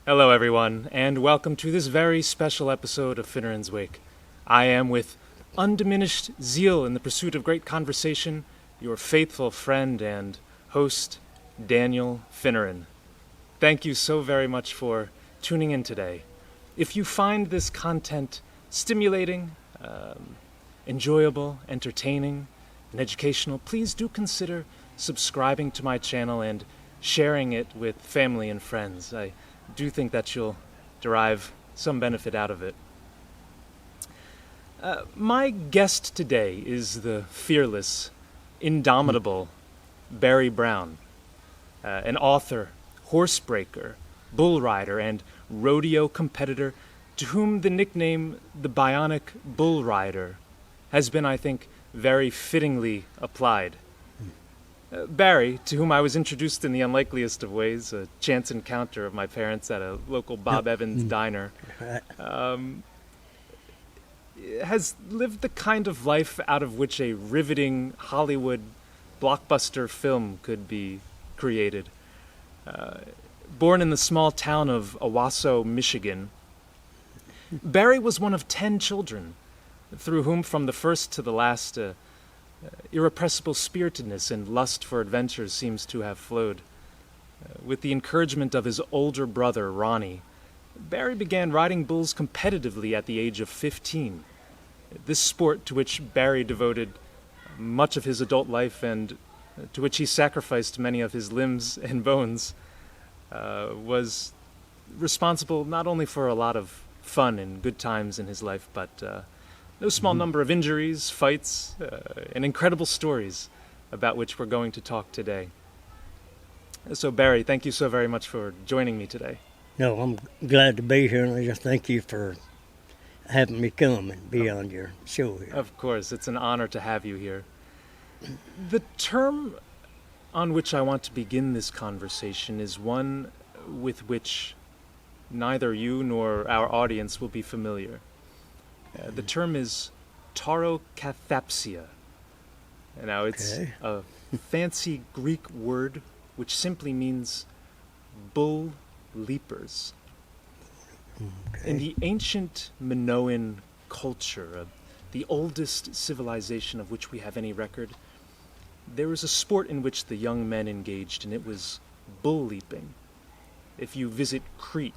Hello, everyone, and welcome to this very special episode of Finneran's Wake. I am, with undiminished zeal in the pursuit of great conversation, your faithful friend and host, Daniel Finneran. Thank you so very much for tuning in today. If you find this content stimulating, enjoyable, entertaining, and educational, please do consider subscribing to my channel and sharing it with family and friends. I do think that you'll derive some benefit out of it. My guest today is the fearless, indomitable Barry Brown, an author, horsebreaker, bull rider, and rodeo competitor to whom the nickname the Bionic Bull Rider has been, I think, very fittingly applied. Barry, to whom I was introduced in the unlikeliest of ways, a chance encounter of my parents at a local Bob Evans diner, has lived the kind of life out of which a riveting Hollywood blockbuster film could be created. Born in the small town of Owasso, Michigan, Barry was one of 10 children, through whom from the first to the last irrepressible spiritedness and lust for adventure seems to have flowed. With the encouragement of his older brother, Ronnie, Barry began riding bulls competitively at the age of 15. This sport, to which Barry devoted much of his adult life and to which he sacrificed many of his limbs and bones, was responsible not only for a lot of fun and good times in his life, but no small number of injuries, fights, and incredible stories about which we're going to talk today. So, Barry, thank you so very much for joining me today. No, I'm glad to be here, and I just thank you for having me come and be on your show here. Of course, it's an honor to have you here. The term on which I want to begin this conversation is one with which neither you nor our audience will be familiar. The term is taurokathapsia. Now, it's a fancy Greek word which simply means bull leapers. In the ancient Minoan culture, the oldest civilization of which we have any record, there was a sport in which the young men engaged, and it was bull leaping. If you visit Crete,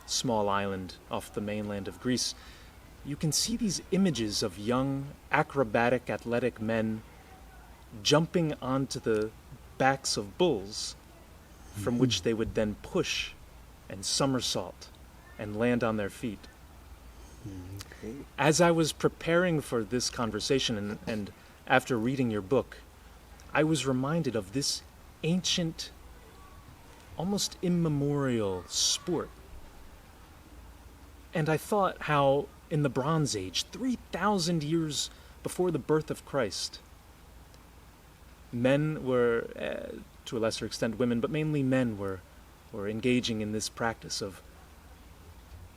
small island off the mainland of Greece, you can see these images of young, acrobatic, athletic men jumping onto the backs of bulls, from which they would then push and somersault and land on their feet. As I was preparing for this conversation and after reading your book, I was reminded of this ancient, almost immemorial sport. And I thought how in the Bronze Age, 3,000 years before the birth of Christ, men were, to a lesser extent women, but mainly men were engaging in this practice of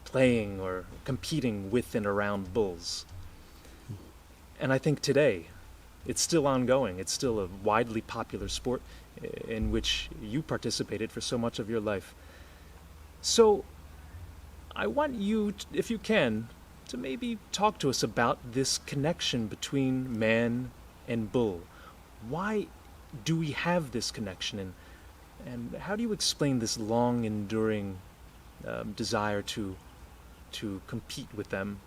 playing or competing with and around bulls. And I think today, it's still ongoing. It's still a widely popular sport in which you participated for so much of your life. So, I want you, if you can, to maybe talk to us about this connection between man and bull. Why do we have this connection, and how do you explain this long enduring desire to compete with them?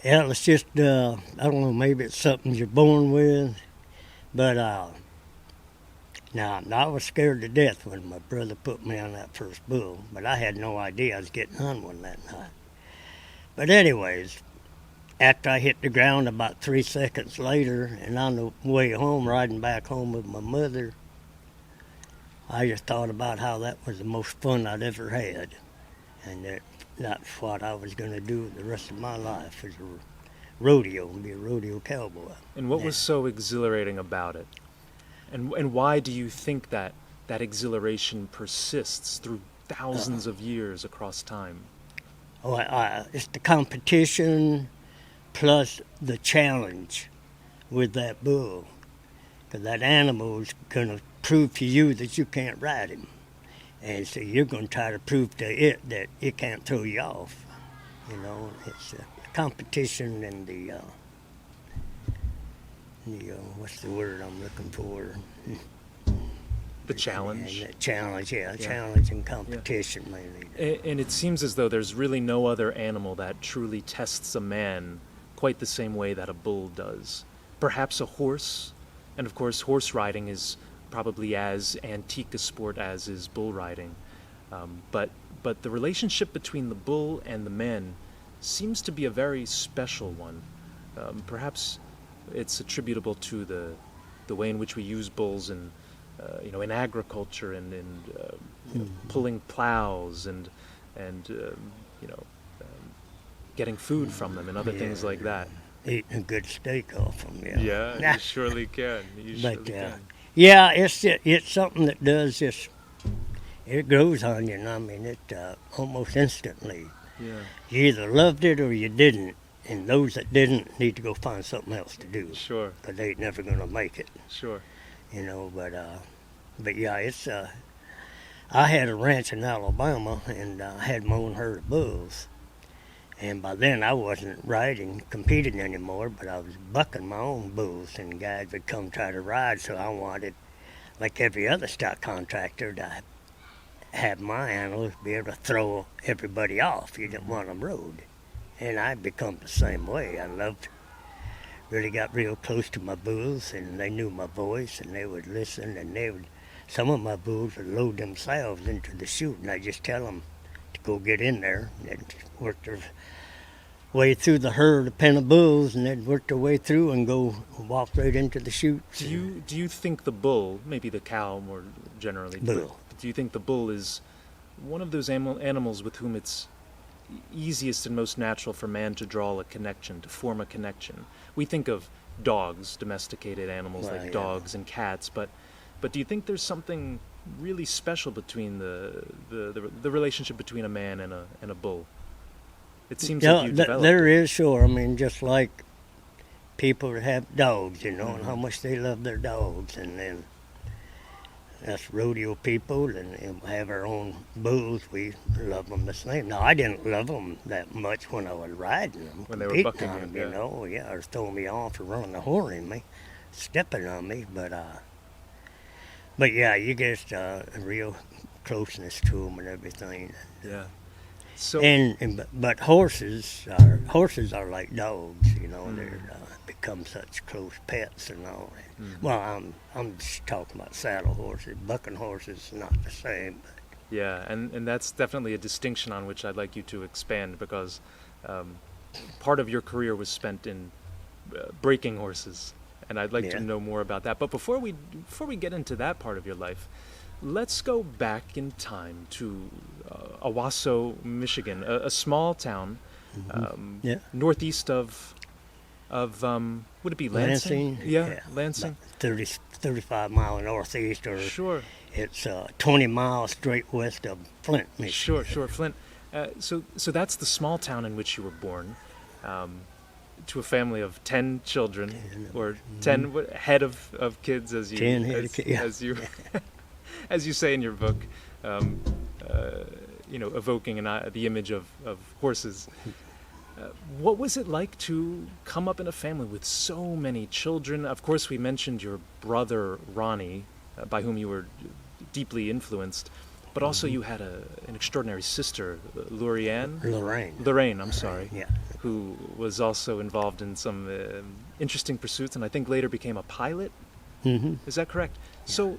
Yeah, it's just, I don't know, maybe it's something you're born with, but now, I was scared to death when my brother put me on that first bull, but I had no idea I was getting on one that night. But anyways, after I hit the ground about 3 seconds later, and on the way home, riding back home with my mother, I just thought about how that was the most fun I'd ever had. And that's what I was going to do the rest of my life, is a rodeo and be a rodeo cowboy. And what was so exhilarating about it? And why do you think that exhilaration persists through thousands of years across time? It's the competition plus the challenge with that bull. Because that animal is going to prove to you that you can't ride him. And so you're going to try to prove to it that it can't throw you off. You know, it's a competition and the what's the word I'm looking for? The challenge. And the challenge, challenge and competition mainly. And it seems as though there's really no other animal that truly tests a man quite the same way that a bull does. Perhaps a horse, and of course horse riding is probably as antique a sport as is bull riding. But the relationship between the bull and the man seems to be a very special one. Perhaps it's attributable to the way in which we use bulls in agriculture and in pulling plows and getting food from them and other things like that. Eating a good steak off them, Yeah, you surely can. Yeah, it's something that does just, it grows on you, and I mean, it almost instantly. Yeah. You either loved it or you didn't, and those that didn't need to go find something else to do. Sure. Because they ain't never going to make it. Sure. You know, but yeah, it's, I had a ranch in Alabama, and I had my own herd of bulls. And by then I wasn't competing anymore, but I was bucking my own bulls, and guys would come try to ride, so I wanted, like every other stock contractor, to have my animals be able to throw everybody off. You didn't want them rode. And I'd become the same way. I really got real close to my bulls, and they knew my voice, and they would listen, and some of my bulls would load themselves into the chute, and I'd just tell them to go get in there, and they'd work their way through the herd of pen of bulls, and they'd work their way through and walk right into the chutes. Do you think the bull, maybe the cow more generally, bull. Do you think the bull is one of those animals with whom it's easiest and most natural for man to draw a connection, to form a connection? We think of dogs, domesticated animals like dogs and cats, but do you think there's something really special between the relationship between a man and a bull? It seems like you developed there is, sure. I mean, just like people that have dogs, and how much they love their dogs, and then us rodeo people and have our own bulls, we love them the same. Now, I didn't love them that much when I was riding them. When they were bucking them, you, or throwing me off or running a horn in me, stepping on me, but yeah, you get a real closeness to them and everything. Yeah. So but horses are like dogs, they're become such close pets and all that. Mm-hmm. Well, I'm just talking about saddle horses. Bucking horses is not the same. But. Yeah, and that's definitely a distinction on which I'd like you to expand, because part of your career was spent in breaking horses, and I'd like to know more about that. But before we get into that part of your life, let's go back in time to Owasso, Michigan, a small town northeast of would it be Lansing? Yeah, Lansing. 35 miles northeast, or sure. It's 20 miles straight west of Flint, Michigan. Sure, Flint. So that's the small town in which you were born, to a family of 10 children, or 10 head of kids, as you 10 head of kids, as you as you say in your book, evoking the image of horses. What was it like to come up in a family with so many children? Of course, we mentioned your brother Ronnie, by whom you were deeply influenced, but also you had an extraordinary sister, Lorraine, who was also involved in some interesting pursuits, and I think later became a pilot. Mm-hmm. Is that correct? Yeah. So,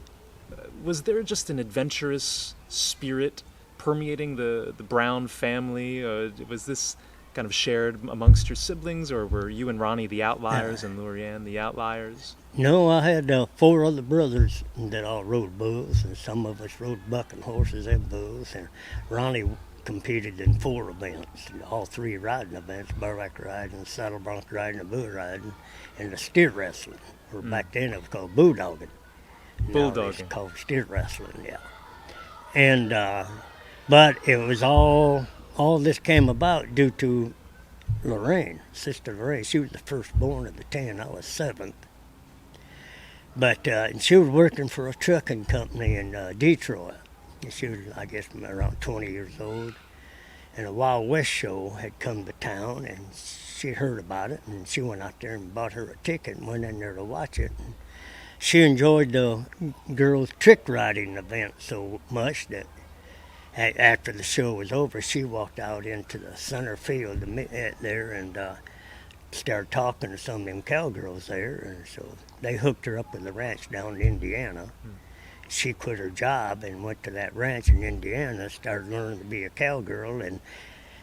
was there just an adventurous spirit permeating the Brown family? Was this kind of shared amongst your siblings, or were you and Ronnie the outliers and Lorraine the outliers? No, I had 4 other brothers that all rode bulls, and some of us rode bucking horses and bulls, and Ronnie competed in 4 events, all 3 riding events: burlap riding, saddle bronc riding, and bull riding, and the steer wrestling, or back then it was called bulldogging. Bulldogging. It's called steer wrestling, yeah. And but it was all this came about due to Lorraine, Sister Lorraine. She was the firstborn of the 10. I was 7th. But and she was working for a trucking company in Detroit. She was, I guess, around 20 years old. And a Wild West show had come to town, and she heard about it, and she went out there and bought her a ticket and went in there to watch it. And she enjoyed the girls' trick riding event so much that after the show was over, she walked out into the center field there and started talking to some of them cowgirls there. And so they hooked her up with the ranch down in Indiana. She quit her job and went to that ranch in Indiana, started learning to be a cowgirl and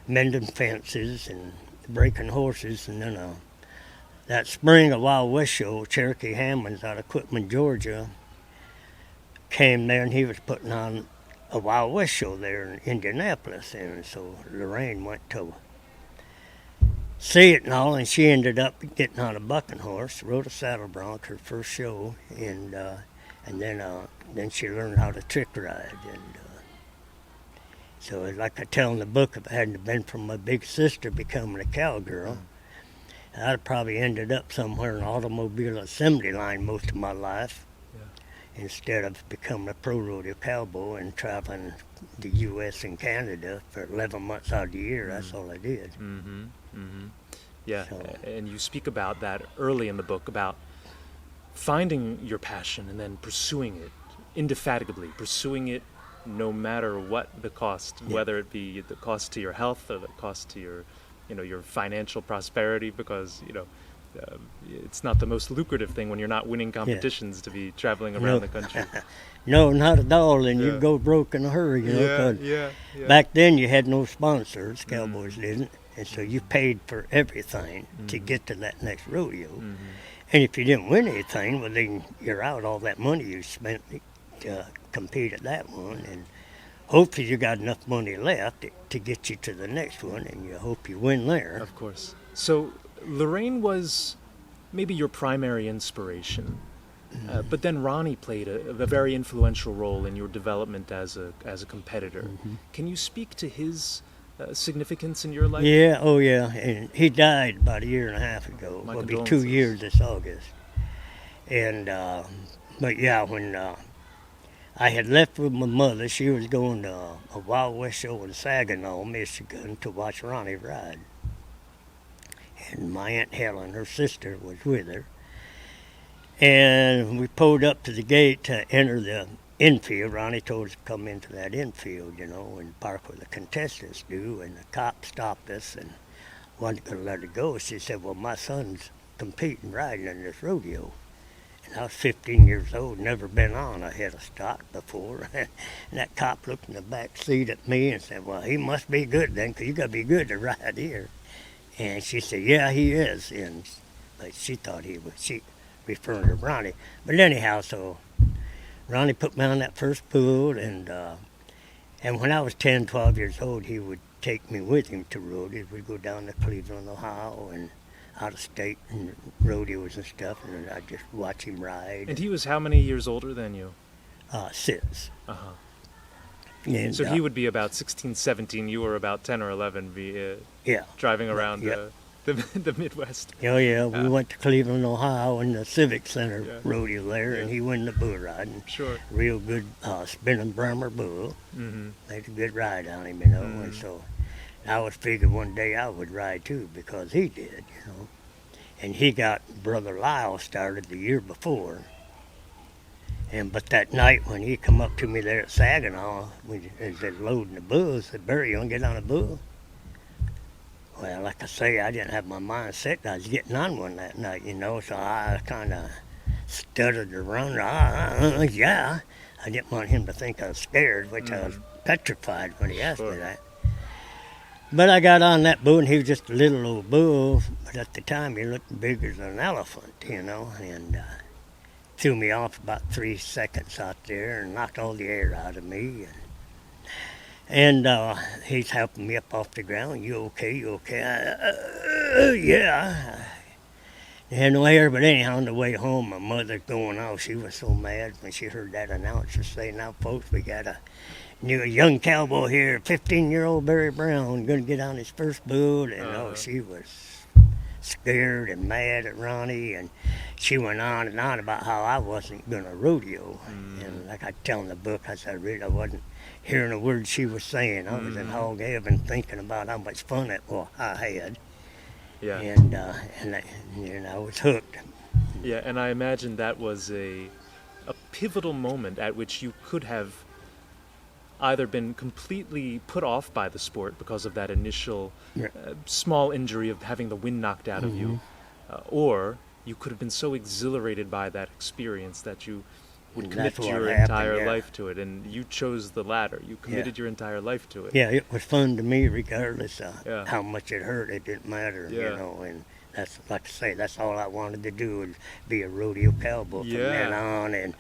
mending fences and breaking horses. And then that spring, a Wild West show, Cherokee Hammonds out of Quitman, Georgia, came there, and he was putting on a Wild West show there in Indianapolis. And so Lorraine went to see it and all, and she ended up getting on a bucking horse, rode a saddle bronc, her first show, and then she learned how to trick ride. And so, like I tell in the book, if it hadn't been for my big sister becoming a cowgirl, I'd have probably ended up somewhere in an automobile assembly line most of my life, instead of becoming a pro rodeo cowboy and traveling the U.S. and Canada for 11 months out of the year. That's all I did. Yeah, So, and you speak about that early in the book, about finding your passion and then pursuing it indefatigably, pursuing it no matter what the cost, whether it be the cost to your health or the cost to your, your financial prosperity, because, it's not the most lucrative thing when you're not winning competitions to be traveling around the country. No, not at all, and you go broke in a hurry, 'cause back then you had no sponsors, cowboys didn't, and so you paid for everything to get to that next rodeo. And if you didn't win anything, well, then you're out all that money you spent to compete at that one. And hopefully you got enough money left to get you to the next one, and you hope you win there. Of course. So Lorraine was maybe your primary inspiration, but then Ronnie played a very influential role in your development as a competitor. Can you speak to his significance in your life? Yeah, oh yeah, and he died about a year and a half ago. My It'll be 2 condolences. years this August. And but yeah, when I had left with my mother, she was going to a Wild West show in Saginaw, Michigan, to watch Ronnie ride. And my Aunt Helen, her sister, was with her. And we pulled up to the gate to enter the infield. Ronnie told us to come into that infield, and park where the contestants do. And the cop stopped us and wasn't going to let it go. She said, well, my son's competing, riding in this rodeo. And I was 15 years old, never been on a head of stock before. And that cop looked in the back seat at me and said, well, he must be good then, 'cause you got to be good to ride here. And she said, yeah, he is. But she thought she referring to Ronnie. But anyhow, so Ronnie put me on that first bull, and when I was 10, 12 years old, he would take me with him to rodeos. We'd go down to Cleveland, Ohio, and out of state, and rodeos and stuff, and I'd just watch him ride. And he was how many years older than you? 6. Uh-huh. And, So he would be about 16, 17. You were about 10 or 11, yeah. driving around Yeah. the Midwest. Oh yeah, we went to Cleveland, Ohio, in the Civic Center rodeo there, and Yeah. he won the bull riding. Sure. Real good spinning Brahmer bull. Mm-hmm. Made a good ride on him, and so I was figured one day I would ride too, because he did, And he got Brother Lyle started the year before. But that night when he come up to me there at Saginaw, as they loading the bulls, said, Barry, you want to get on a bull? Well, like I say, I didn't have my mind set. I was getting on one that night, so I kind of stuttered around. Yeah. I didn't want him to think I was scared, which I was petrified when he asked me that. But I got on that bull, and he was just a little old bull, but at the time he looked bigger than an elephant, and threw me off about 3 seconds out there and knocked all the air out of me. And he's helping me up off the ground. You okay? You okay? Yeah. I had no air, but anyhow, on the way home, my mother going off. She was so mad when she heard that announcer say, now, folks, we got a young cowboy here, 15-year-old Barry Brown, going to get on his first bull. And she was scared and mad at Ronnie, and she went on and on about how I wasn't going to rodeo. And like I tell in the book, I said, really, I wasn't hearing a word she was saying. I was in hog heaven thinking about how much fun I had. Yeah. And I was hooked. Yeah, and I imagine that was a pivotal moment at which you could have either been completely put off by the sport because of that initial small injury of having the wind knocked out of you, or you could have been so exhilarated by that experience that you would commit your entire life to it, and you chose the latter. You committed your entire life to it. Yeah, it was fun to me regardless of how much it hurt. It didn't matter, and that's, like I say, that's all I wanted to do was be a rodeo cowboy from then on.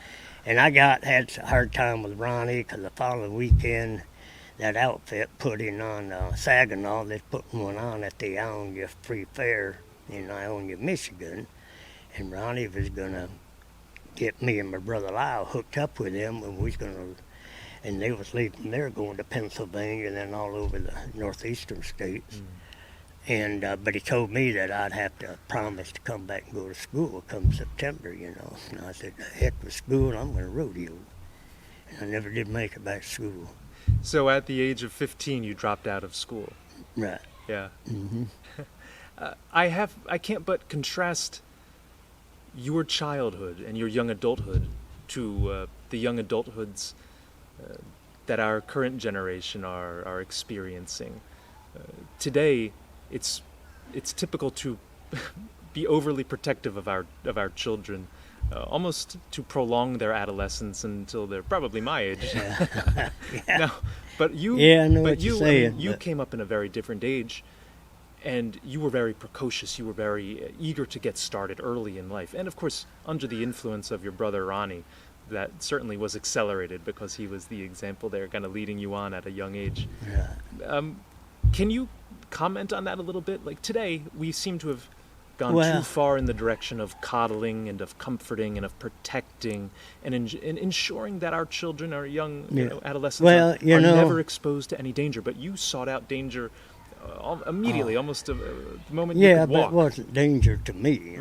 And I had a hard time with Ronnie because the following weekend, that outfit put in on Saginaw. They put one on at the Ionia Free Fair in Ionia, Michigan. And Ronnie was going to get me and my brother Lyle hooked up with him, and we was going to, and they was leaving there going to Pennsylvania and then all over the northeastern states. And but he told me that I'd have to promise to come back and go to school come September, And I said, the heck with school, I'm going to rodeo. And I never did make it back to school. So at the age of 15, you dropped out of school. Right. Yeah. I can't but contrast your childhood and your young adulthood to the young adulthoods that our current generation are experiencing. Today, it's typical to be overly protective of our children, almost to prolong their adolescence until they're probably my age. Now, but you, I know what you're saying. You came up in a very different age, and you were very precocious. You were very eager to get started early in life, and of course, under the influence of your brother Ronnie, that certainly was accelerated because he was the example there, kind of leading you on at a young age. Can you comment on that a little bit? Like today, we seem to have gone too far in the direction of coddling and of comforting and of protecting and ensuring that our children, our young adolescents, are never exposed to any danger. But you sought out danger immediately, almost the moment you could walk. Yeah, but it wasn't danger to me.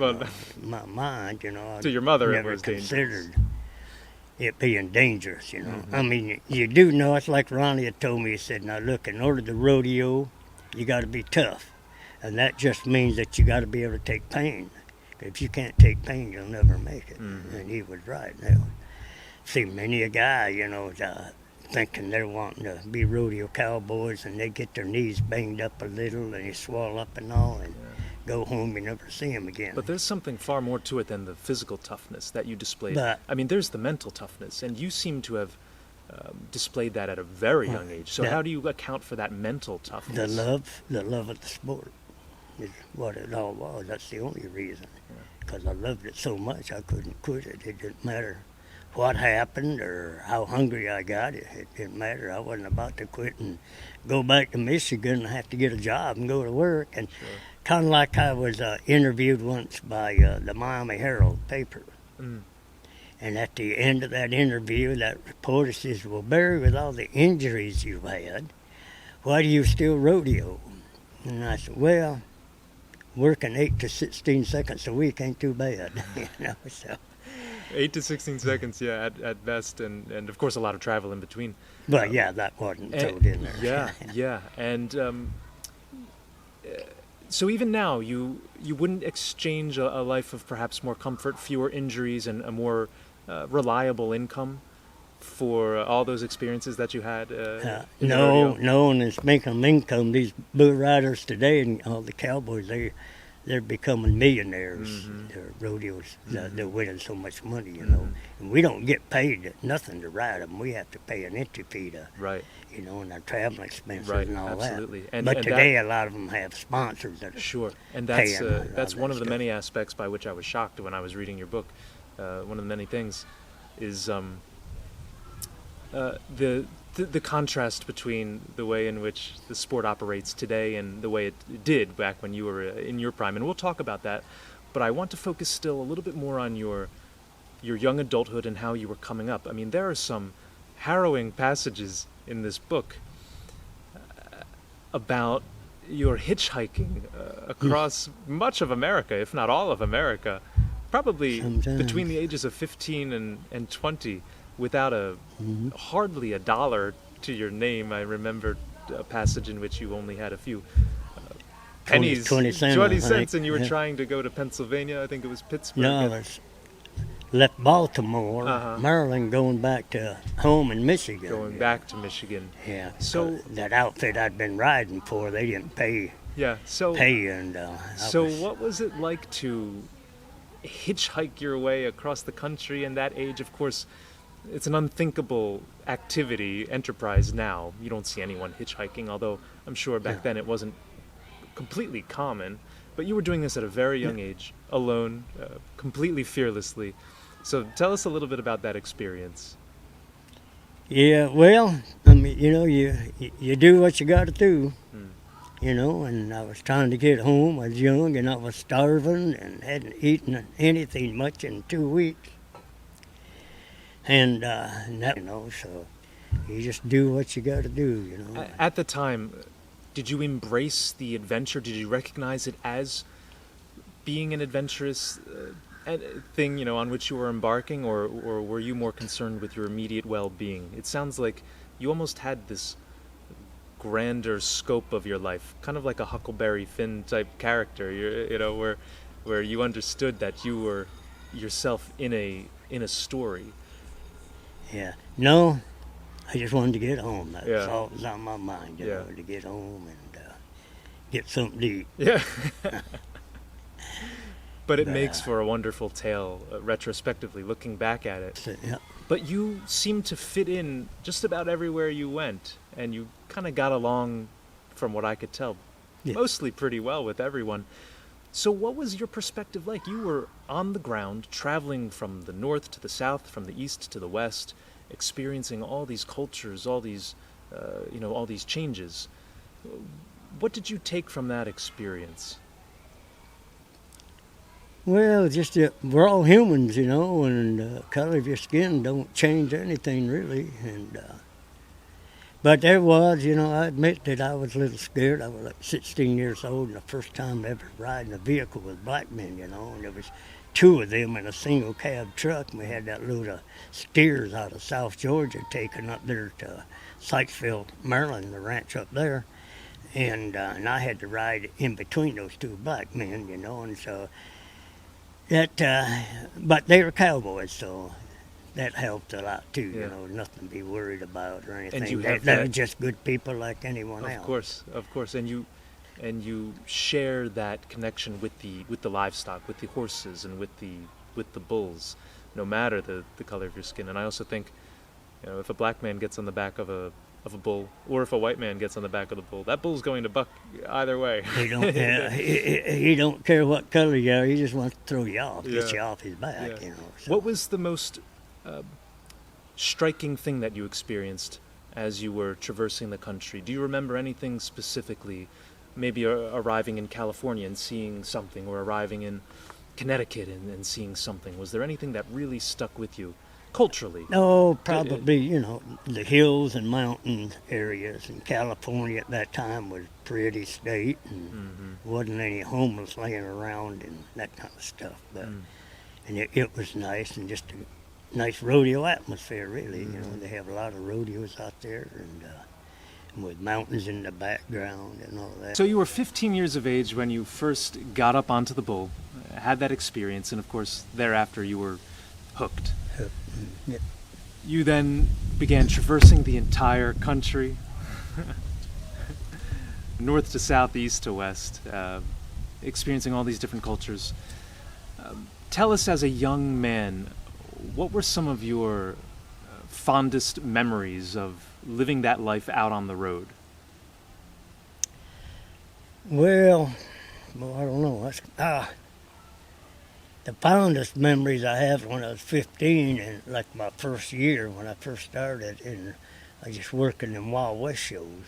My mind, to your mother, never it was considered it being dangerous, I mean, you do know, it's like Ronnie had told me, he said, now look, in order to rodeo, you got to be tough. And that just means that you got to be able to take pain. If you can't take pain, you'll never make it. And he was right. Now, see many a guy, thinking they're wanting to be rodeo cowboys, and they get their knees banged up a little, and they swell up and all, and go home, you never see them again. But there's something far more to it than the physical toughness that you displayed. I mean, there's the mental toughness, and you seem to have displayed that at a very young age. So how do you account for that mental toughness? The love of the sport is what it all was. That's the only reason. Because I loved it so much, I couldn't quit it. It didn't matter what happened or how hungry I got. It didn't matter. I wasn't about to quit and go back to Michigan and have to get a job and go to work. And kind of like I was interviewed once by the Miami Herald paper. And at the end of that interview, that reporter says, well, Barry, with all the injuries you've had, why do you still rodeo? And I said, well, working 8 to 16 seconds a week ain't too bad. So 8 to 16 seconds, at best, and of course a lot of travel in between. But that wasn't told in there. And so even now, you wouldn't exchange a life of perhaps more comfort, fewer injuries, and a more reliable income for all those experiences that you had? No, and it's making them income. These bull riders today and all the cowboys, they're becoming millionaires. Their rodeos, they're winning so much money, And we don't get paid nothing to ride them. We have to pay an entry fee to, and our traveling expenses and all absolutely. that. But today, a lot of them have sponsors that are and that's one of the many aspects by which I was shocked when I was reading your book. One of the many things is the contrast between the way in which the sport operates today and the way it did back when you were in your prime. And we'll talk about that, but I want to focus still a little bit more on your young adulthood and how you were coming up. I mean, there are some harrowing passages in this book about you're hitchhiking across much of America, if not all of America, probably Sometimes. between the ages of 15 and 20, without hardly a dollar to your name. I remember a passage in which you only had a few pennies, 20 cents, 20 I cents, think. and you were Yeah. trying to go to Pennsylvania. I think it was Pittsburgh. No, I was left Baltimore, Uh-huh. Maryland, going back to home in Michigan. Going back to Michigan. Yeah. So- that outfit I'd been riding for, they didn't pay, Yeah. So and So what was it like to hitchhike your way across the country in that age? Of course, it's an unthinkable activity, enterprise now. You don't see anyone hitchhiking, although I'm sure back then it wasn't completely common. But you were doing this at a very young age, alone, completely fearlessly. So tell us a little bit about that experience. Yeah, well, I mean, you do what you got to do, and I was trying to get home. I was young and I was starving and hadn't eaten anything much in 2 weeks. And that, so you just do what you got to do, At the time, did you embrace the adventure? Did you recognize it as being an adventurous thing, on which you were embarking, or were you more concerned with your immediate well-being? It sounds like you almost had this grander scope of your life, kind of like a Huckleberry Finn type character, where you understood that you were yourself in a story. Yeah. No, I just wanted to get home. That's Yeah. all that was on my mind, Yeah. to get home and get something to eat. Yeah. But it But, makes for a wonderful tale, retrospectively, looking back at it. So, yeah. But you seemed to fit in just about everywhere you went, and you kind of got along, from what I could tell, Yeah. mostly pretty well with everyone. So what was your perspective like? You were on the ground, traveling from the north to the south, from the east to the west, experiencing all these cultures, all these, all these changes. What did you take from that experience? Well, just that we're all humans, and the color of your skin don't change anything really. And but there was, I admit that I was a little scared. I was like 16 years old, and the first time ever riding a vehicle with black men, and there was two of them in a single cab truck. And we had that load of steers out of South Georgia taken up there to Sykesville, Maryland, the ranch up there. And I had to ride in between those two black men, and so that, but they were cowboys, so that helped a lot too, Yeah. nothing to be worried about or anything. you have They that- were just good people like anyone else. Of course, and you share that connection with the livestock, with the horses, and with the bulls, no matter the color of your skin. And I also think, if a black man gets on the back of a bull, or if a white man gets on the back of the bull, that bull's going to buck either way. He don't, he don't care what color you are. He just wants to throw you off, get Yeah. you off his back. Yeah. So. What was the most striking thing that you experienced as you were traversing the country? Do you remember anything specifically? Maybe arriving in California and seeing something, or arriving in Connecticut and seeing something. Was there anything that really stuck with you culturally? No, probably, the hills and mountain areas in California at that time was pretty state, and wasn't any homeless laying around and that kind of stuff. But and it was nice, and just a nice rodeo atmosphere, really. They have a lot of rodeos out there, and with mountains in the background and all that. So you were 15 years of age when you first got up onto the bull, had that experience, and of course thereafter you were hooked. Yeah. You then began traversing the entire country, north to south, east to west, experiencing all these different cultures. Tell us, as a young man, what were some of your fondest memories of living that life out on the road? Well, I don't know. The fondest memories I have when I was 15, and like my first year when I first started, and I was just working in Wild West shows,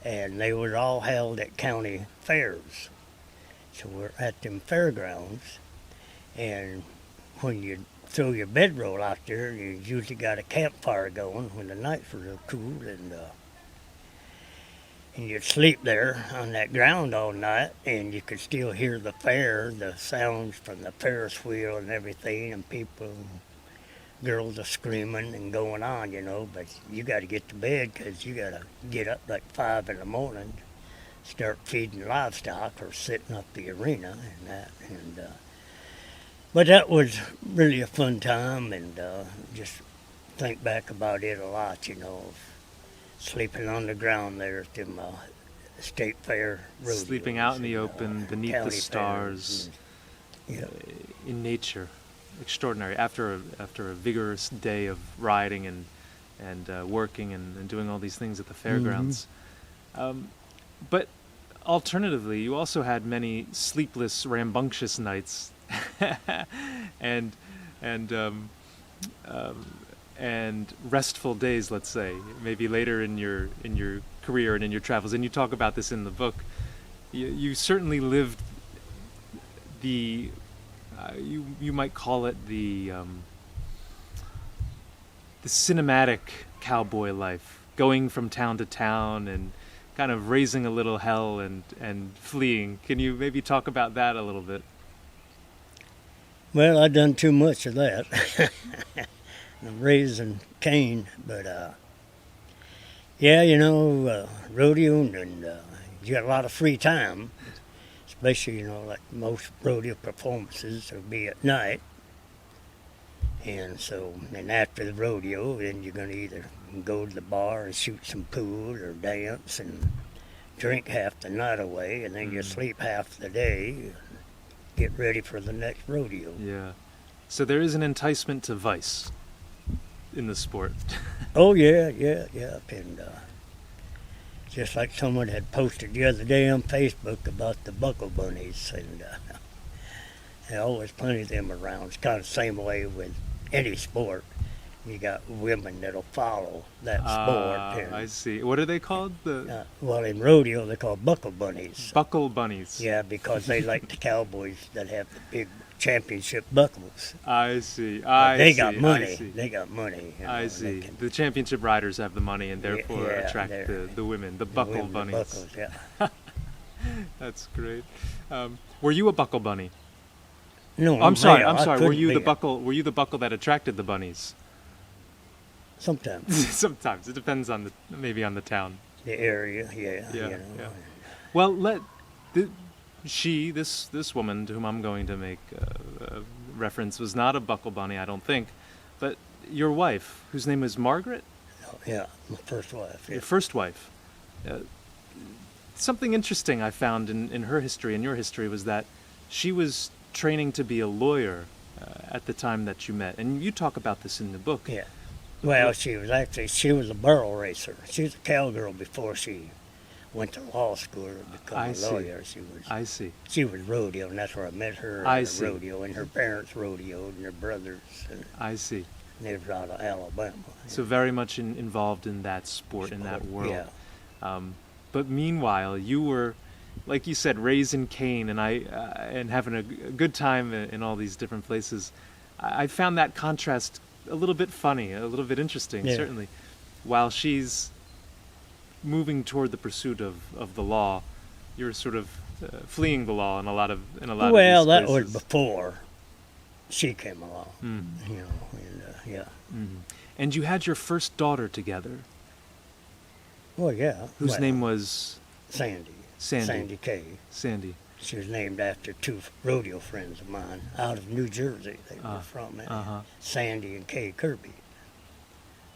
and they were all held at county fairs. So we're at them fairgrounds, and when you throw your bedroll out there, you usually got a campfire going when the nights were real cool, And you'd sleep there on that ground all night, and you could still hear the fair, the sounds from the Ferris wheel and everything, and people, girls are screaming and going on, you know. But you got to get to bed because you got to get up like 5 in the morning, start feeding livestock or setting up the arena and that. But that was really a fun time, and just think back about it a lot, you know. Sleeping on the ground there at the state fair rodeos. Sleeping out in the open, beneath the county stars, fairs in nature. Extraordinary. After a vigorous day of riding and working and doing all these things at the fairgrounds. But alternatively, you also had many sleepless, rambunctious nights and restful days, let's say, maybe later in your career and in your travels. And you talk about this in the book. You certainly lived the you might call it the cinematic cowboy life, going from town to town and kind of raising a little hell and fleeing. Can you maybe talk about that a little bit? Well, I done too much of that. I'm raising Cain, but yeah, you know, rodeoing, and you got a lot of free time, especially, you know, like most rodeo performances will be at night. And so, and after the rodeo, then you're going to either go to the bar and shoot some pool or dance and drink half the night away, and then you sleep half the day, get ready for the next rodeo. Yeah. So there is an enticement to vice in the sport. Oh, yeah. And just like someone had posted the other day on Facebook about the buckle bunnies, and there always plenty of them around. It's kind of the same way with any sport. You got women that'll follow that sport. And, I see. What are they called? well, in rodeo, they're called buckle bunnies. Buckle bunnies. Yeah, because they like the cowboys that have the big championship buckles. I see. They got money. They got money. You know, I see. The championship riders have the money and therefore attract the women, the buckle bunnies. The buckles, yeah. That's great. Were you a buckle bunny? No, I'm sorry. I Were you the be. buckle? Were you the buckle that attracted the bunnies? Sometimes. Sometimes it depends on maybe on the town. The area, yeah. You know. Yeah. Well, this woman to whom I'm going to make reference was not a buckle bunny, I don't think, but your wife, whose name was Margaret. Yeah, my first wife. Yeah. Your first wife. Something interesting I found in her history and your history was that she was training to be a lawyer at the time that you met, and you talk about this in the book. Yeah. Well, she was a barrel racer. She was a cowgirl before she went to law school to become a lawyer. I see. She was rodeo, and that's where I met her. Rodeo, and her parents rodeoed, and her brothers. And I see. They were out of Alabama. So very much involved in that sport, in that world. Yeah. But meanwhile, you were, like you said, raising Cain and having a good time in all these different places. I found that contrast a little bit funny, a little bit interesting, certainly. While she's moving toward the pursuit of the law, you're sort of fleeing the law in a lot of these places. Well, that was before she came along. You know, and yeah. Mm-hmm. And you had your first daughter together. Well, yeah. Whose name was Sandy. Sandy Kay. Sandy. She was named after two rodeo friends of mine out of New Jersey. They were from Sandy and Kay Kirby.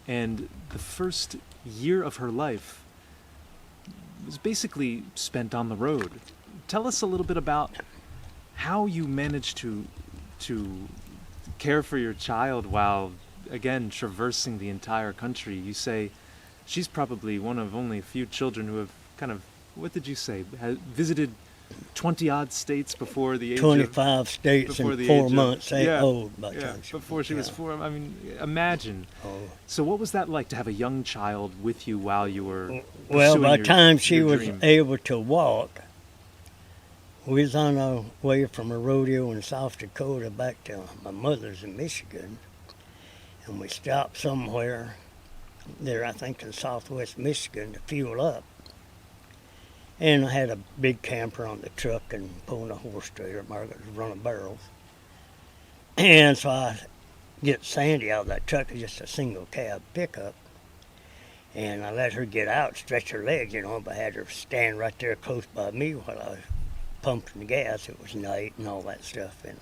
And the first year of her life was basically spent on the road. Tell us a little bit about how you managed to care for your child while, again, traversing the entire country. You say she's probably one of only a few children who have kind of, what did you say, visited 20-odd states before the age 25 states in 4 months old. Before she was 4. I mean, imagine. So what was that like to have a young child with you while you were Well, by the time she was dream? able to walk, we was on our way from a rodeo in South Dakota back to my mother's in Michigan. And we stopped somewhere there, I think in southwest Michigan, to fuel up. And I had a big camper on the truck and pulling a horse trailer. Margaret was running barrels. And so I get Sandy out of that truck. It's just a single cab pickup. And I let her get out, stretch her legs, but I had her stand right there close by me while I was pumping the gas. It was night and all that stuff. And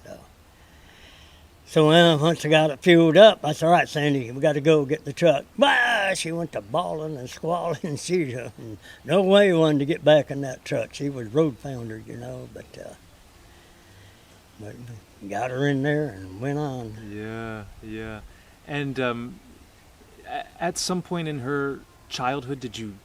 so once I got it fueled up, I said, all right, Sandy, we got to go get the truck. Bah! She went to bawling and squalling. She no way wanted to get back in that truck. She was road founder, but got her in there and went on. Yeah. And at some point in her childhood, did you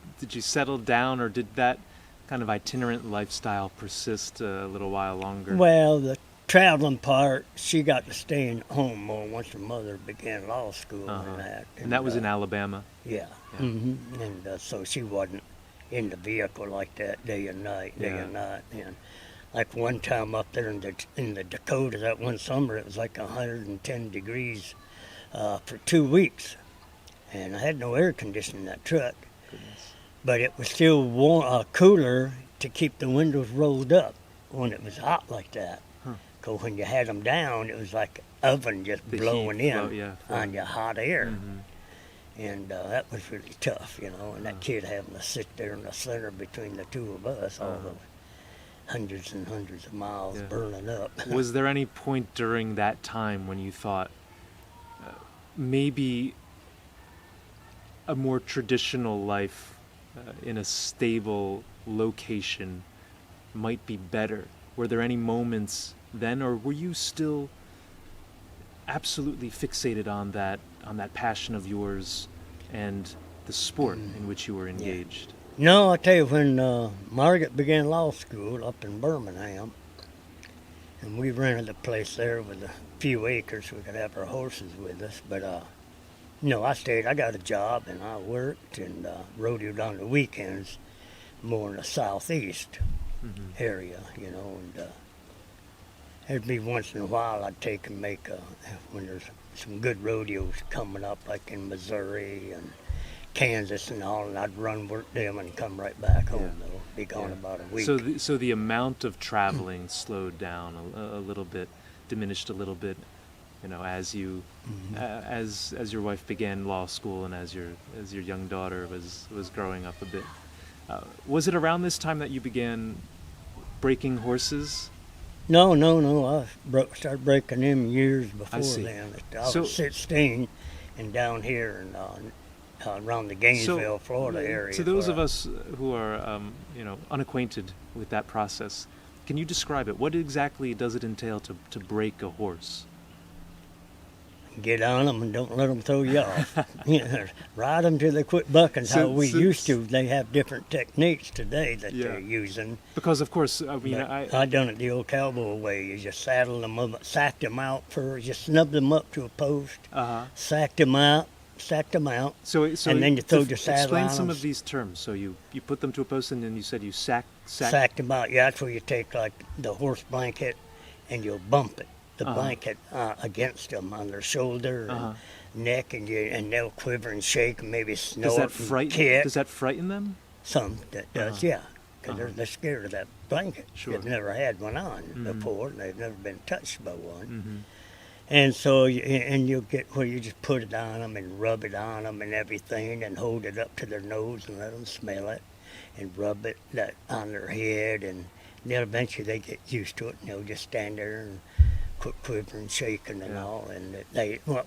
settle down, or did that kind of itinerant lifestyle persist a little while longer? Well, the traveling part, she got to stay in home more once her mother began law school and that. And that was in Alabama? Yeah. Mm-hmm. And so she wasn't in the vehicle like that day and night. And like one time up there in the Dakotas, that one summer, it was like 110 degrees for 2 weeks. And I had no air conditioning in that truck. Goodness. But it was still warm, cooler to keep the windows rolled up when it was hot like that. Because when you had them down, it was like an oven just The blowing heat in on your hot air. Mm-hmm. And that was really tough, and that kid having to sit there in the center between the two of us, all those hundreds and hundreds of miles burning up. Was there any point during that time when you thought maybe a more traditional life in a stable location might be better? Were there any moments then, or were you still absolutely fixated on that passion of yours and the sport in which you were engaged? No, I tell you, when Margaret began law school up in Birmingham, and we rented a place there with a few acres, we could have our horses with us, but I stayed. I got a job and I worked and rodeoed on the weekends, more in the southeast area, and it'd be once in a while I'd take and make when there's some good rodeos coming up, like in Missouri and Kansas and all, and I'd run work them and come right back home. Though, be gone about a week. So the amount of traveling slowed down a little bit, diminished a little bit, as you as your wife began law school and as your young daughter was growing up a bit. Was it around this time that you began breaking horses? No. I started breaking them years before then. I was 16 and down here and around the Gainesville, Florida area. To those of us who are, unacquainted with that process, can you describe it? What exactly does it entail to break a horse? Get on them and don't let them throw you off. Ride them till they quit bucking. How we used to. They have different techniques today that they're using. Because of course, I done it the old cowboy way. You just saddle them up, sacked them out first. You snub them up to a post, sacked them out, So and then you throw your saddle on Explain some them. of these terms. So you put them to a post, and then you said you Sacked them out. Yeah, that's where you take like the horse blanket and you'll bump it. The blanket against them on their shoulder and neck, and they'll quiver and shake and maybe snort and kick. Does that frighten them? Some that does, because they're scared of that blanket. Sure. They've never had one on before, and they've never been touched by one. And so you'll get where you just put it on them and rub it on them and everything, and hold it up to their nose and let them smell it, and rub it on their head, and then eventually they get used to it, and they'll just stand there and quit quivering, shaking, and all. And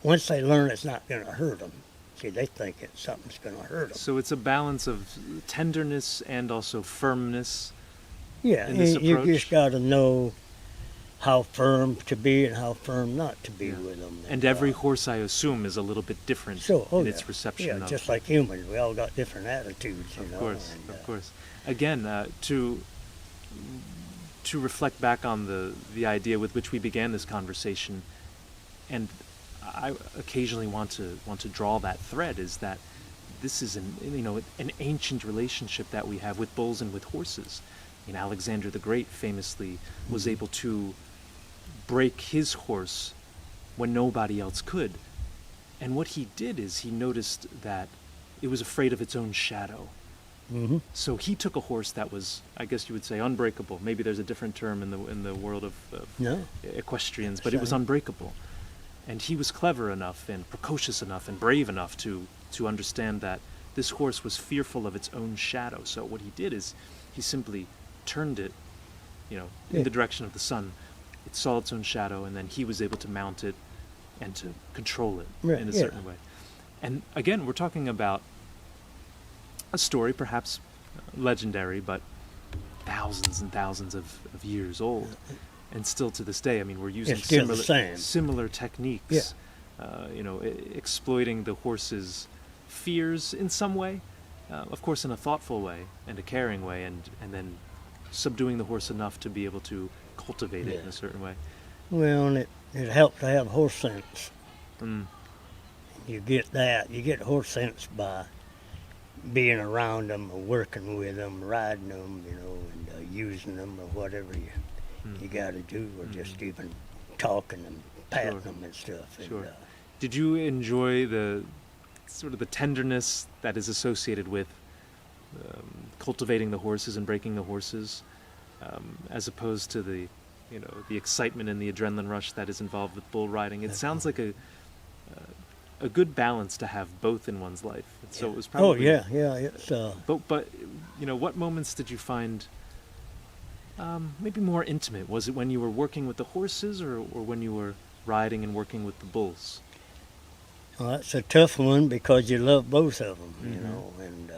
once they learn it's not going to hurt them, see, they think something's going to hurt them. So it's a balance of tenderness and also firmness. Yeah, in this you approach? just got to know how firm to be and how firm not to be with them. And every horse, I assume, is a little bit different in its reception of. Just like humans, we all got different attitudes, Of course. Again, to reflect back on the idea with which we began this conversation, and I occasionally want to draw that thread, is that this is an ancient relationship that we have with bulls and with horses. Alexander the Great famously was able to break his horse when nobody else could. And what he did is he noticed that it was afraid of its own shadow. Mm-hmm. So he took a horse that was, I guess you would say, unbreakable. Maybe there's a different term in the world of No. equestrians, but it was Same. unbreakable. And he was clever enough and precocious enough and brave enough to understand that this horse was fearful of its own shadow. So what he did is he simply turned it, in Yeah. the direction of the sun. It saw its own shadow, and then he was able to mount it and to control it Right, in a yeah. certain way. And again, we're talking about a story, perhaps legendary, but thousands and thousands of years old. And still to this day, I mean, we're using It's still the same. similar techniques, exploiting the horse's fears in some way, of course in a thoughtful way and a caring way, and then subduing the horse enough to be able to cultivate it in Yeah. a certain way. Well, and it helped to have horse sense. Mm. You get that. You get horse sense by being around them, or working with them, riding them, and using them, or whatever you got to do, or just even talking and patting Sure. them and stuff. Sure. And, Did you enjoy the sort of the tenderness that is associated with cultivating the horses and breaking the horses, as opposed to the excitement and the adrenaline rush that is involved with bull riding? It sounds like a good balance to have both in one's life. So it was probably. Oh yeah. It's But what moments did you find maybe more intimate? Was it when you were working with the horses, or when you were riding and working with the bulls? well, that's a tough one because you love both of them, Mhm. and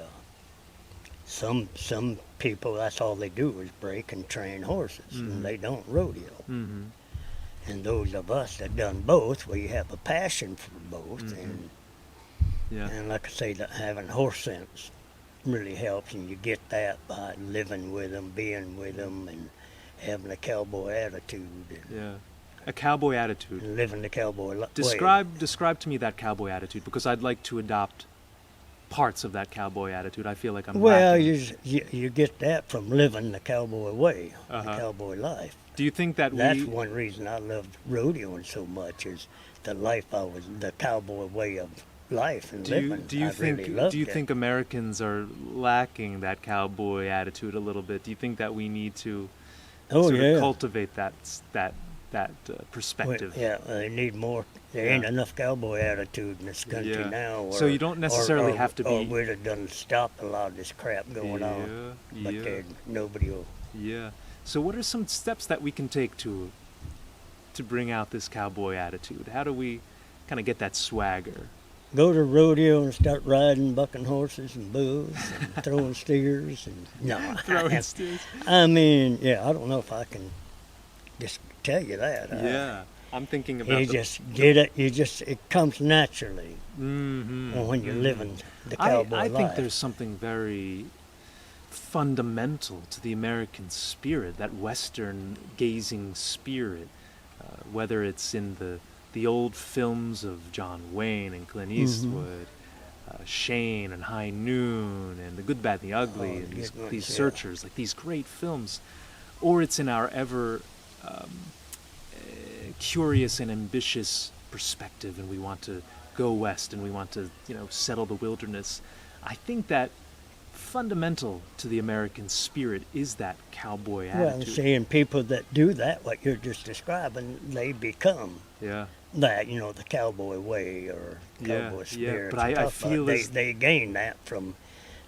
some people, that's all they do is break and train horses, Mhm. and they don't rodeo. Mm-hmm. And those of us that done both, we have a passion for both, Mhm. Yeah. and like I say, that having horse sense really helps, and you get that by living with them, being with them, and having a cowboy attitude, and, Yeah. A cowboy attitude. and living the cowboy way. Describe to me that cowboy attitude, because I'd like to adopt parts of that cowboy attitude. I feel like I'm Well, lacking. you get that from living the cowboy way, Uh-huh. the cowboy life. Do you think that That's we one reason I loved rodeoing so much, is the cowboy way of life and living. do you I think really loved do you it. think Americans are lacking that cowboy attitude a little bit? Do you think that we need to Oh sort yeah. of cultivate that Well, perspective? yeah, they need more. There ain't enough cowboy attitude in this country Yeah. now. So you don't necessarily have to Or be. we'd have done stopped a lot of this crap going on. But Yeah. nobody will. Yeah. So what are some steps that we can take to bring out this cowboy attitude? How do we kind of get that swagger? Go to rodeo and start riding, bucking horses and bulls and throwing steers and no. Throwing steers. I mean, yeah, I don't know if I can just tell you that. Yeah. I'm thinking about You just get it. It comes naturally Mm-hmm. when you're living the cowboy I life. think there's something very fundamental to the American spirit, that Western gazing spirit, whether it's in the old films of John Wayne and Clint Eastwood, Shane and High Noon and The Good, Bad, and the Ugly, and the good ones, these yeah. searchers, like these great films, or it's in our ever curious and ambitious perspective, and we want to go west and we want to settle the wilderness. I think that fundamental to the American spirit is that cowboy Well, attitude. seeing people that do that, what you're just describing, they become Yeah. that, the cowboy way or Yeah, cowboy yeah, spirit. but I feel they, as- they gain that from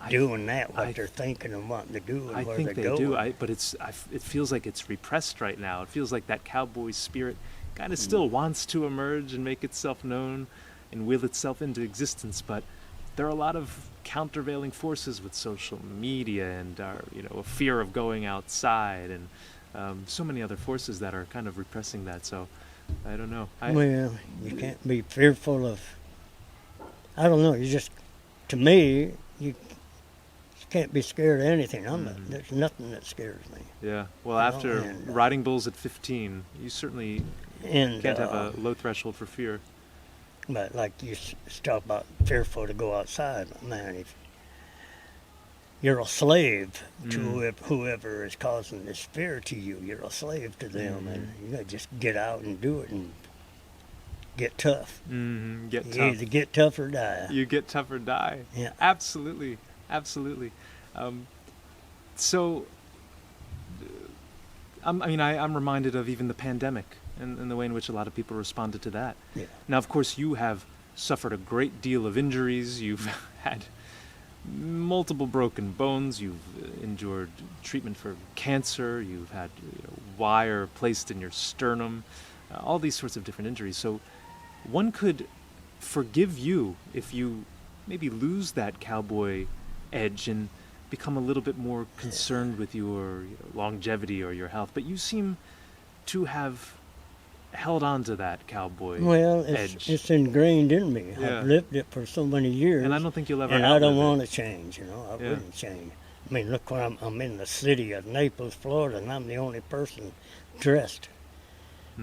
I- doing that, what I- they're thinking and wanting to do and I where think they're they going. do. But it feels like it's repressed right now. It feels like that cowboy spirit kind of still wants to emerge and make itself known and will itself into existence. But there are a lot of countervailing forces with social media and our, a fear of going outside, and so many other forces that are kind of repressing that. So I don't know. Well, you can't be fearful of. I don't know. To me, you can't be scared of anything. There's nothing that scares me. Yeah. Well, You know, after and, riding bulls at 15, you certainly And can't have a low threshold for fear. But like you talk about fearful to go outside, man, if you're a slave to whoever is causing this fear to you, you're a slave to them, and you gotta just get out and do it and get tough. Mm-hmm. Get You tough. either get tough or die. You get tough or die. Yeah. Absolutely. Absolutely. So, I'm reminded of even the pandemic and the way in which a lot of people responded to that. Yeah. Now, of course, you have suffered a great deal of injuries. You've had multiple broken bones. You've endured treatment for cancer. You've had wire placed in your sternum. All these sorts of different injuries. So one could forgive you if you maybe lose that cowboy edge and become a little bit more concerned with your longevity or your health. But you seem to have held on to that cowboy edge. It's ingrained in me. Yeah. I've lived it for so many years. And I don't think you'll ever And I don't outlive want it. to change, I Yeah. wouldn't change. I mean, look where I'm in the city of Naples, Florida, and I'm the only person dressed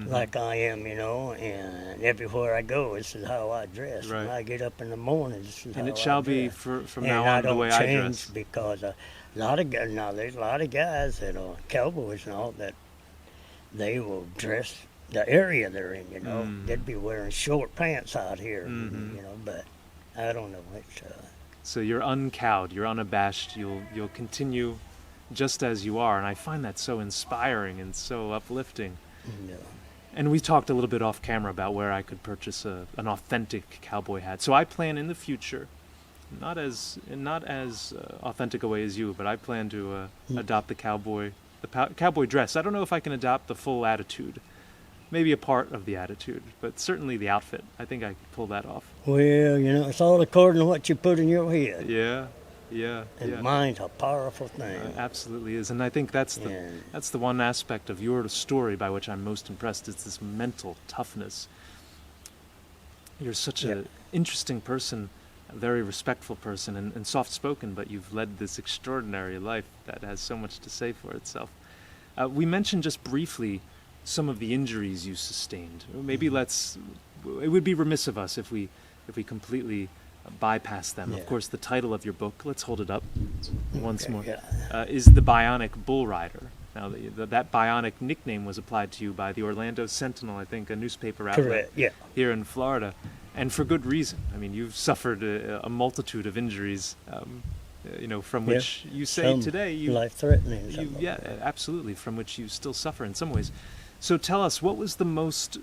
like I am, and everywhere I go, this is how I dress. Right. When I get up in the morning, this is how I dress. And it shall be from and now I on the don't way I change dress. because a lot of guys, now there's a lot of guys that are cowboys and all that, they will dress the area they're in, They'd be wearing short pants out here, but I don't know. It's, So you're uncowed, you're unabashed, you'll continue just as you are, and I find that so inspiring and so uplifting. you know. And we talked a little bit off camera about where I could purchase an authentic cowboy hat. So I plan in the future, not as authentic a way as you, but I plan to adopt the cowboy dress. I don't know if I can adopt the full attitude, maybe a part of the attitude, but certainly the outfit. I think I could pull that off. Well, it's all according to what you put in your head. Yeah. And mind's a powerful thing. Absolutely is, and I think that's the one aspect of your story by which I'm most impressed. It's this mental toughness. You're such an interesting person, a very respectful person, and soft-spoken, but you've led this extraordinary life that has so much to say for itself. We mentioned just briefly some of the injuries you sustained. Maybe it would be remiss of us if we completely bypass them. Of course, the title of your book, let's hold it up once more, is The Bionic Bull Rider. Now, that bionic nickname was applied to you by the Orlando Sentinel, I think, a newspaper outlet here in Florida, and for good reason. I mean, you've suffered a multitude of injuries, from which you say some today life-threatening. Absolutely, from which you still suffer in some ways. So tell us, what was the most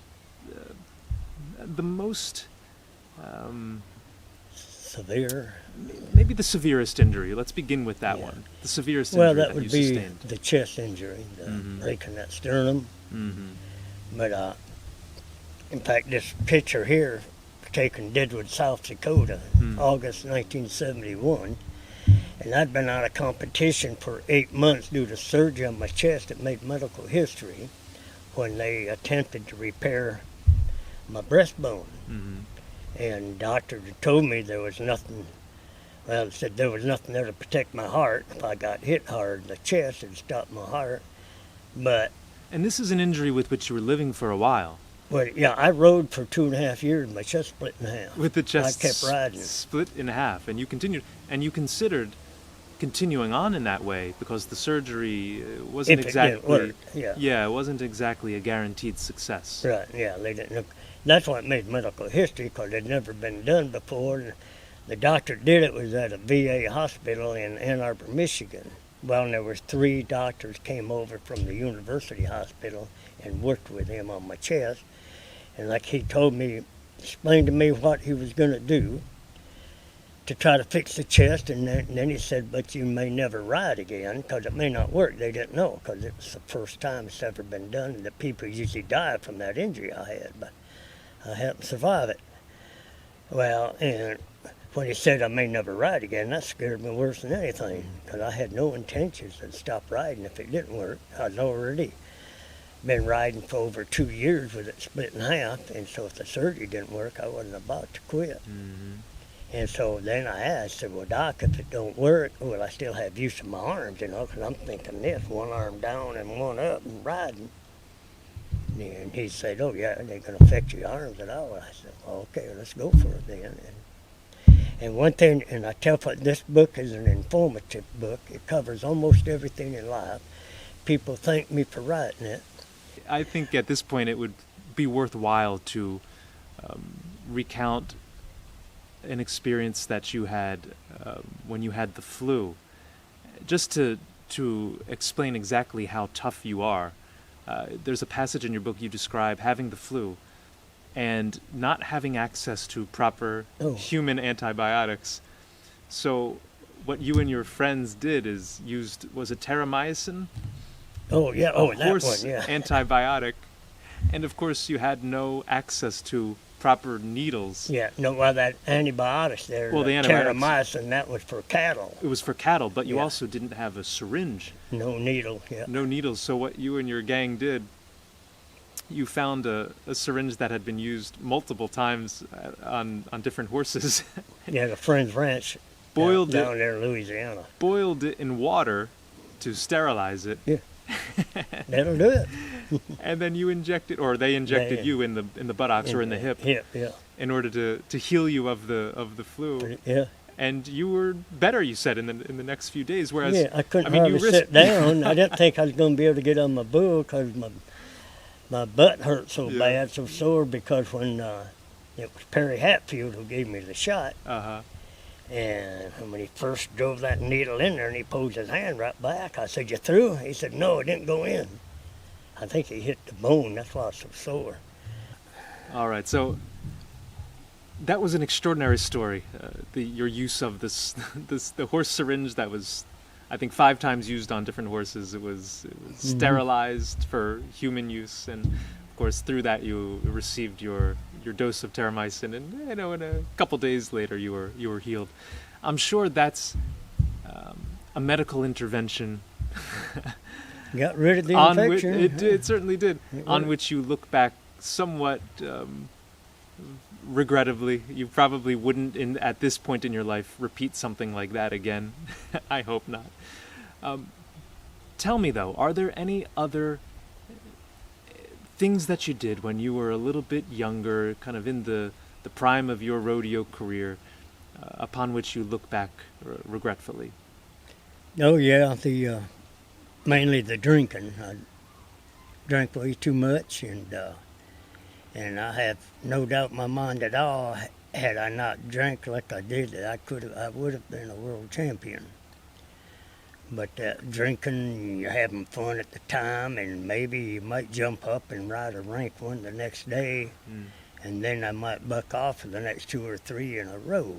severe. Maybe the severest injury. Let's begin with that one. The severest injury that that would you be sustained. the chest injury, breaking that sternum. But in fact, this picture here, taken Deadwood, South Dakota, August 1971, and I'd been out of competition for 8 months due to surgery on my chest that made medical history when they attempted to repair my breastbone. And doctor told me there was nothing, it said there was nothing there to protect my heart. If I got hit hard in the chest, it'd stop my heart. And this is an injury with which you were living for a while. Well, I rode for 2.5 years, my chest split in half. With the chest I kept riding. split in half, and you continued, and you considered continuing on in that way because the surgery wasn't If it exactly didn't work, it wasn't exactly a guaranteed success. Right, they didn't. That's what made medical history, because it had never been done before. And the doctor did it was at a VA hospital in Ann Arbor, Michigan. Well, there was 3 doctors came over from the university hospital and worked with him on my chest. And like he told me, explained to me what he was going to do to try to fix the chest. And then he said, but you may never ride again because it may not work. They didn't know because it was the first time it's ever been done. And the people usually die from that injury I had, but I happened to survive it. Well, and when he said I may never ride again, that scared me worse than anything because I had no intentions to stop riding if it didn't work. I'd already been riding for over 2 years with it split in half, and so if the surgery didn't work, I wasn't about to quit. And so then I asked, said, well, Doc, if it don't work, will I still have use of my arms, because I'm thinking this, one arm down and one up and riding. And he said, oh, yeah, it ain't going to affect your arms at all. I said, well, okay, let's go for it then. And one thing, and I tell you, this book is an informative book. It covers almost everything in life. People thank me for writing it. I think at this point it would be worthwhile to recount an experience that you had when you had the flu. just to explain exactly how tough you are, there's a passage in your book you describe having the flu and not having access to proper human antibiotics. So what you and your friends did is was it terramycin? Oh, yeah. A That horse one, yeah. antibiotic. And of course you had no access to proper needles. Yeah, no, well, that antibiotics there, Well, the antibiotics, terramycin, that was for cattle. it was for cattle, but you Yeah. also didn't have a syringe. No needle, yeah. No needles. So what you and your gang did, you found a syringe that had been used multiple times on different horses. Yeah, the Friends Ranch Boiled it. down there in Louisiana. Boiled it in water to sterilize it. Yeah. That'll do it. And then you injected, or they injected Yeah. you in the buttocks or in the hip Hip, yeah. in order to heal you of the flu. Yeah. And you were better, you said, in the next few days. Whereas, Yeah, I couldn't you hardly sit down. I didn't think I was going to be able to get on my bull because my butt hurt so Yeah. bad, so sore, because when it was Perry Hatfield who gave me the shot, Uh-huh. and when he first drove that needle in there and he pulled his hand right back, I said, "You through?" He said, "No, it didn't go in." I think he hit the bone, that's why it's so sore. All right, so that was an extraordinary story. Your use of the horse syringe that was, I think, 5 times used on different horses. It was sterilized for human use, and of course, through that you received your dose of terramycin, and in a couple days later you were healed. I'm sure that's a medical intervention. Got rid of the On which, infection. it certainly did. It On worked. which you look back somewhat regrettably. You probably wouldn't, at this point in your life, repeat something like that again. I hope not. Tell me, though, are there any other things that you did when you were a little bit younger, kind of in the prime of your rodeo career, upon which you look back regretfully? Oh yeah, mainly the drinking. I drank way too much, and I have no doubt in my mind at all, had I not drank like I did, I would have been a world champion. But drinking, you're having fun at the time, and maybe you might jump up and ride a rank one the next day, and then I might buck off for the next 2 or 3 in a row,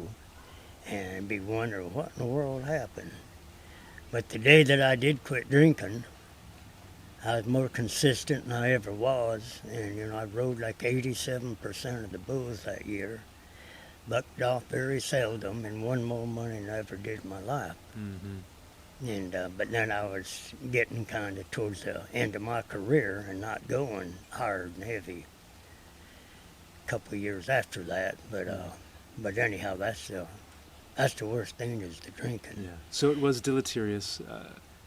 and be wondering what in the world happened. But the day that I did quit drinking, I was more consistent than I ever was, and I rode like 87% of the bulls that year, bucked off very seldom, and won more money than I ever did in my life. Mm-hmm. And but then I was getting kind of towards the end of my career and not going hard and heavy. A couple of years after that, but anyhow, that's the worst thing, is the drinking. Yeah. So it was deleterious.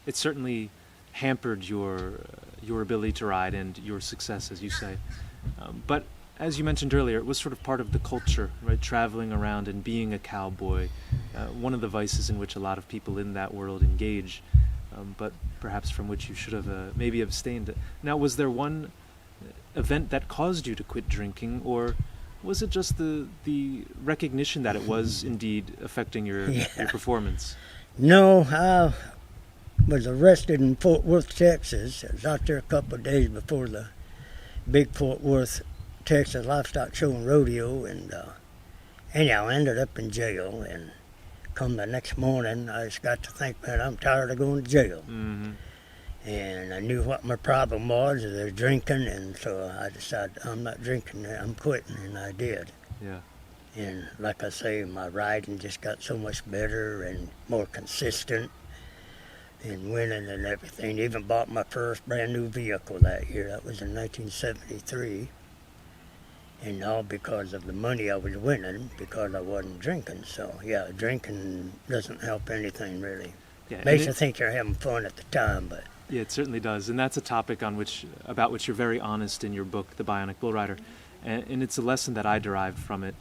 It certainly hampered your ability to ride and your success, as you say. But as you mentioned earlier, it was sort of part of the culture, right? Traveling around and being a cowboy, one of the vices in which a lot of people in that world engage, but perhaps from which you should have maybe abstained. Now, was there one event that caused you to quit drinking, or was it just the recognition that it was indeed affecting your performance? No, I was arrested in Fort Worth, Texas. I was out there a couple of days before the big Fort Worth, Texas livestock show and rodeo, and anyhow, I ended up in jail. And come the next morning, I just got to think, man, I'm tired of going to jail. Mm-hmm. And I knew what my problem was, the drinking, and so I decided I'm not drinking, I'm quitting, and I did. Yeah. And like I say, my riding just got so much better and more consistent, and winning and everything. Even bought my first brand new vehicle that year. That was in 1973. And all because of the money I was winning, because I wasn't drinking. So yeah, drinking doesn't help anything really. Yeah, Makes you think you're having fun at the time, but yeah, it certainly does, and that's a topic about which you're very honest in your book, The Bionic Bull Rider, and it's a lesson that I derived from it.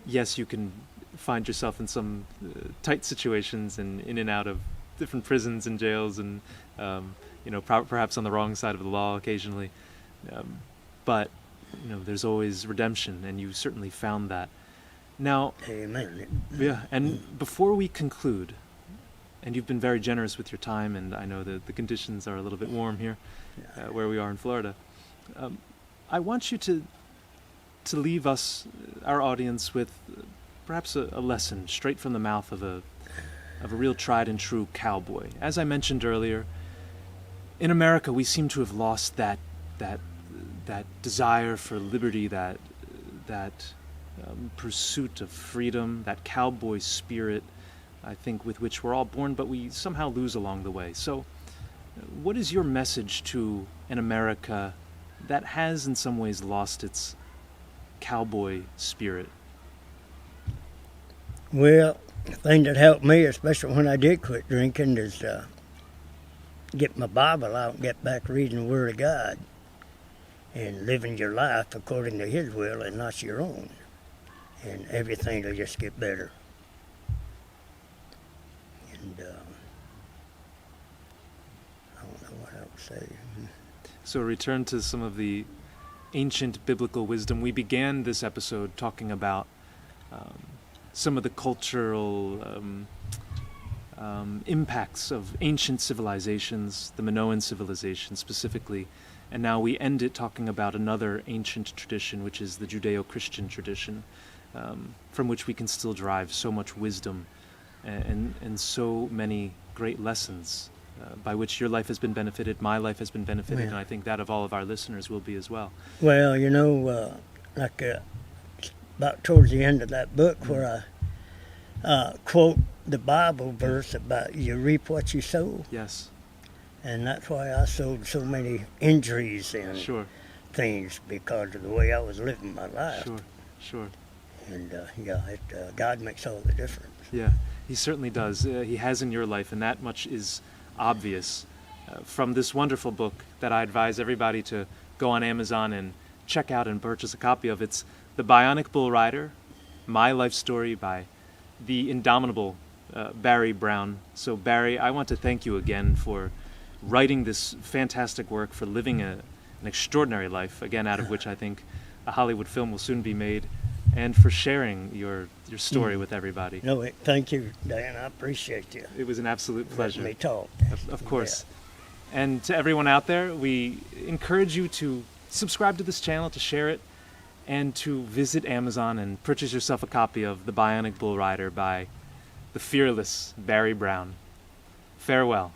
Yes, you can find yourself in some tight situations and in and out of different prisons and jails, and perhaps on the wrong side of the law occasionally, but there's always redemption, and you certainly found that. Now, amen. yeah, and before we conclude, and you've been very generous with your time, and I know that the conditions are a little bit warm here, where we are in Florida. I want you to leave us, our audience, with perhaps a lesson straight from the mouth of a real tried and true cowboy. As I mentioned earlier, in America we seem to have lost that desire for liberty, that pursuit of freedom, that cowboy spirit, I think, with which we're all born, but we somehow lose along the way. So, what is your message to an America that has in some ways lost its cowboy spirit? Well, the thing that helped me, especially when I did quit drinking, is get my Bible out and get back reading the Word of God and living your life according to His will and not your own. And everything will just get better. And I don't know what I would say. So return to some of the ancient biblical wisdom. We began this episode talking about some of the cultural impacts of ancient civilizations, the Minoan civilization specifically, and now we end it talking about another ancient tradition, which is the Judeo-Christian tradition, from which we can still derive so much wisdom and so many great lessons by which your life has been benefited, my life has been benefited, and I think that of all of our listeners will be as well. Well, you know, about towards the end of that book where I quote the Bible verse about you reap what you sow. Yes. And that's why I sowed so many injuries and things, because of the way I was living my life. Sure. And God makes all the difference. Yeah, He certainly does. He has in your life, and that much is obvious from this wonderful book that I advise everybody to go on Amazon and check out and purchase a copy of. It's The Bionic Bull Rider, My Life Story by the indomitable Barry Brown. So Barry, I want to thank you again for writing this fantastic work, for living an extraordinary life, again, out of which I think a Hollywood film will soon be made, and for sharing your story with everybody. No, thank you, Dan. I appreciate you. It was an absolute pleasure. Let me talk. Of course. Yeah. And to everyone out there, we encourage you to subscribe to this channel, to share it, and to visit Amazon and purchase yourself a copy of The Bionic Bull Rider by the fearless Barry Brown. Farewell.